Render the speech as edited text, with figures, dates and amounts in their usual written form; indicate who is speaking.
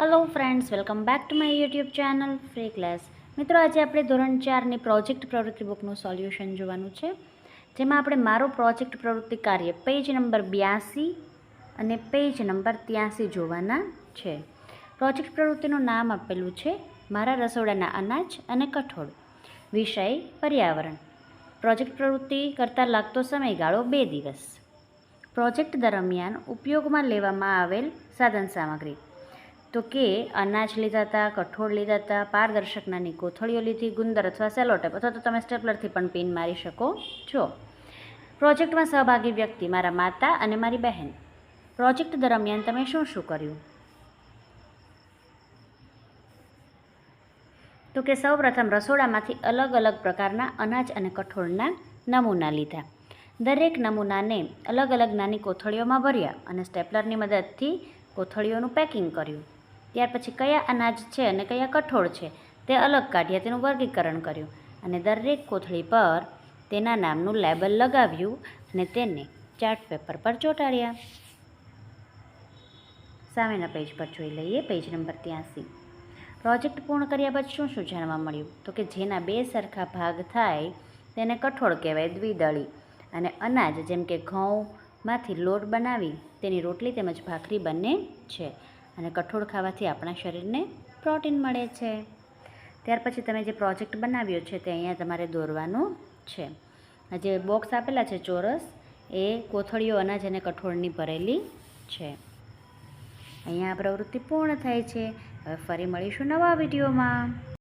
Speaker 1: Hello friends, welcome back to my YouTube channel free class. મિત્રો, આજે આપણે ધોરણ 4ની પ્રોજેક્ટ પ્રવૃત્તિ બુકનું સોલ્યુશન જોવાનું છે, જેમાં આપણે મારો પ્રોજેક્ટ પ્રવૃત્તિ કાર્ય પેજ નંબર 82 અને પેજ નંબર 83 જોવાના છે. પ્રોજેક્ટ પ્રવૃત્તિનું નામ આપેલું છે મારા રસોડાના અનાજ અને કઠોળ. વિષય પર્યાવરણ. પ્રોજેક્ટ પ્રવૃત્તિ કરતાં લાગતો સમયગાળો 2 દિવસ. પ્રોજેક્ટ દરમિયાન ઉપયોગમાં લેવામાં આવેલ સાધન સામગ્રી તો કે અનાજ લીધા હતા, કઠોળ લીધા હતા, પારદર્શક નાની કોથળીઓ લીધી, ગુંદર અથવા સેલોટેપ અથવા તો તમે સ્ટેપલરથી પણ પિન મારી શકો છો. પ્રોજેક્ટમાં સહભાગી વ્યક્તિ મારા માતા અને મારી બહેન. પ્રોજેક્ટ દરમિયાન તમે શું શું કર્યું? તો કે સૌપ્રથમ રસોડામાંથી અલગ અલગ પ્રકારના અનાજ અને કઠોળના નમૂના લીધા. દરેક નમૂનાને અલગ અલગ નાની કોથળીઓમાં ભર્યા અને સ્ટેપલરની મદદથી કોથળીઓનું પેકિંગ કર્યું. ત્યાર પછી કયા અનાજ છે અને કયા કઠોળ છે તે અલગ કાઢ્યા, તેનું વર્ગીકરણ કર્યું અને દરેક કોથળી પર તેના નામનું લેબલ લગાવ્યું અને તેને ચાર્ટ પેપર પર ચોંટાડ્યા. સામેના પેજ પર જોઈ લઈએ, પેજ નંબર 83. પ્રોજેક્ટ પૂર્ણ કર્યા પછી શું શું જાણવા મળ્યું? તો કે જેના 2 સરખા ભાગ થાય તેને કઠોળ કહેવાય, દ્વિદળી. અને અનાજ જેમ કે ઘઉંમાંથી લોટ બનાવી તેની રોટલી તેમજ ભાખરી બને છે. અને કઠોળ ખાવાથી આપણા શરીરને પ્રોટીન મળે છે. ત્યાર પછી તમે જે પ્રોજેક્ટ બનાવ્યો છે તે અહીંયા તમારે દોરવાનું છે. જે બોક્સ આપેલા છે ચોરસ, એ કોથળીઓ અનાજ અને કઠોળની ભરેલી છે. અહીંયા આ પ્રવૃત્તિ પૂર્ણ થાય છે. હવે ફરી મળીશું નવા વિડીયોમાં.